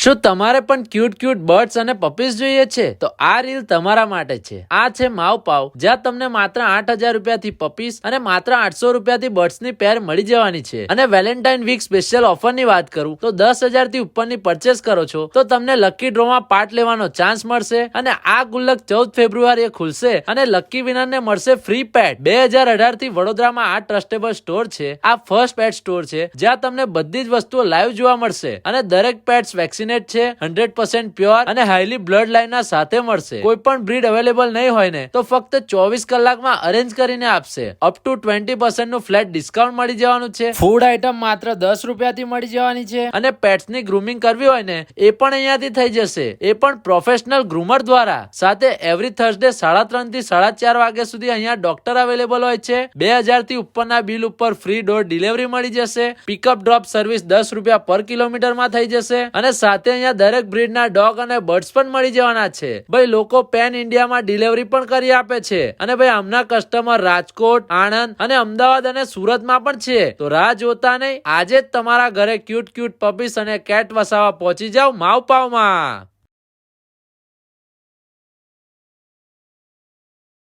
શું તમારે પણ ક્યુટ બર્ડ્સ અને પપીઝ જોઈએ છે? તો આ રીલ તમારા માટે છે. આ છે માવ પાવ, જ્યાં તમને માત્ર 8,000 રૂપિયાથી પપીઝ અને માત્ર 800 રૂપિયાથી બર્ડ્સની પેર મળી જવાની છે. અને વેલેન્ટાઇન વીક સ્પેશિયલ ઓફરની વાત કરું તો 10,000 થી ઉપરની પરચેસ કરો છો તો તમને લકી ડ્રોમાં પાર્ટ લેવાનો ચાન્સ મળશે. અને આ ગુલ્લક 14 ફેબ્રુઆરીએ ખુલશે અને લકી વિનરને મળશે ફ્રી પેટ. 2018 થી વડોદરામાં આ ટ્રસ્ટેબલ સ્ટોર છે. આ ફર્સ્ટ પેટ સ્ટોર છે જ્યાં તમને બધી જ વસ્તુઓ લાઈવ જોવા મળશે અને દરેક પેટ્સ વેક્સિનેટ છે, 100% પ્યોર અને હાઈલી બ્લડ લાઈનના સાથે મળશે. કોઈ પણ બ્રીડ અવેલેબલ નહીં હોય ને તો ફક્ત 24 કલાકમાં અરેન્જ કરીને આપશે. અપ ટુ 20% નું ફ્લેટ ડિસ્કાઉન્ટ મળી જવાનું છે. ફૂડ આઇટમ માત્ર 10 રૂપિયાથી મળી જવાની છે. અને પેટ્સની ગ્રુમિંગ કરવી હોય ને એ પણ અહીંયાથી થઈ જશે, એ પણ પ્રોફેશનલ ગ્રુમર દ્વારા. સાથે એવરી થર્સડે 3:30 થી 4:30 વાગ્યા સુધી અહીંયા ડોક્ટર અવેલેબલ હોય છે. 2000 થી ઉપરના બિલ ઉપર ફ્રી ડોર ડિલિવરી મળી જશે. પિકઅપ ડ્રોપ સર્વિસ 10 રૂપિયા પર કિલોમીટરમાં થઈ જશે. અને સાથે અહીંયા દરેક બ્રીડના ડોગ અને બર્ડ્સ પણ મળી જવાના છે. ભાઈ લોકો પેન ઇન્ડિયામાં ડિલિવરી પણ કરી આપે છે. અને ભાઈ આમના કસ્ટમર રાજકોટ, આણંદ અને અમદાવાદ અને સુરતમાં પણ છે. તો રાહ જોતા નહીં, આજે જ તમારા ઘરે ક્યુટ પપીસ અને કેટ વસાવા પહોંચી જાવ માવ પાવમાં.